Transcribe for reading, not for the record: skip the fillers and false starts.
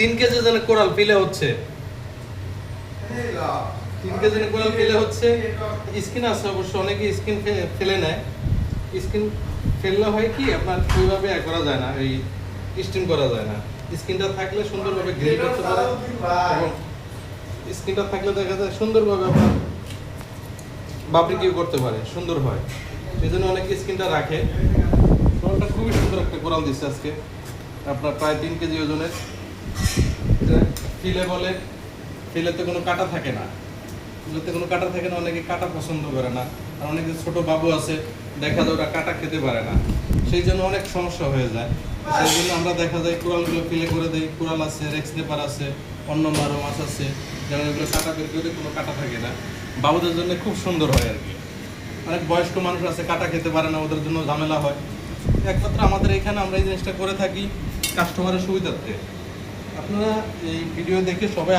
3 KG যেন coral পিলে হচ্ছে, 3 কেজি কোরাল পিলে হচ্ছে। স্কিন আছে অবশ্য, অনেকে স্কিন ফেলে নেয়। স্কিন ফেললে হয় কি আপনার ওইভাবে করা যায় না, ওই স্টিম করা যায় না। স্কিনটা থাকলে সুন্দরভাবে গ্রিল করতে পারে, এবং স্কিনটা থাকলে দেখা যায় সুন্দরভাবে আপনার বারবিকিউ করতে পারে, সুন্দর হয়। সেই জন্য অনেকে স্কিনটা রাখে। কোরালটা খুবই সুন্দর একটা কোরাল দিচ্ছে আজকে, আপনার প্রায় 3 কেজি ওজনের। ফিলে বলে, ফিলেতে কোনো কাটা থাকে না, ফিলেতে কোনো কাটা থাকে না, অনেকে কাটা পছন্দ করে না। আর অনেকে ছোট বাবু আছে, দেখা যায় ওরা কাটা খেতে পারে না, সেই জন্য অনেক সমস্যা হয়ে যায়। সেই জন্য আমরা দেখা যায় কোরালগুলো ফিলে করে দিই। কোরাল আছে, রেক্স নেপার আছে, অন্য আরও মাছ আছে, যেমন এগুলো কাটা বের করে কোনো কাটা থাকে না। বাবুদের জন্য খুব সুন্দর হয় আর কি। অনেক বয়স্ক মানুষ আছে কাটা খেতে পারে না, ওদের জন্য ঝামেলা হয়। একমাত্র আমাদের এখানে আমরা এই জিনিসটা করে থাকি কাস্টমারের সুবিধার্থে। আপনারা এই ভিডিও দেখে সবাই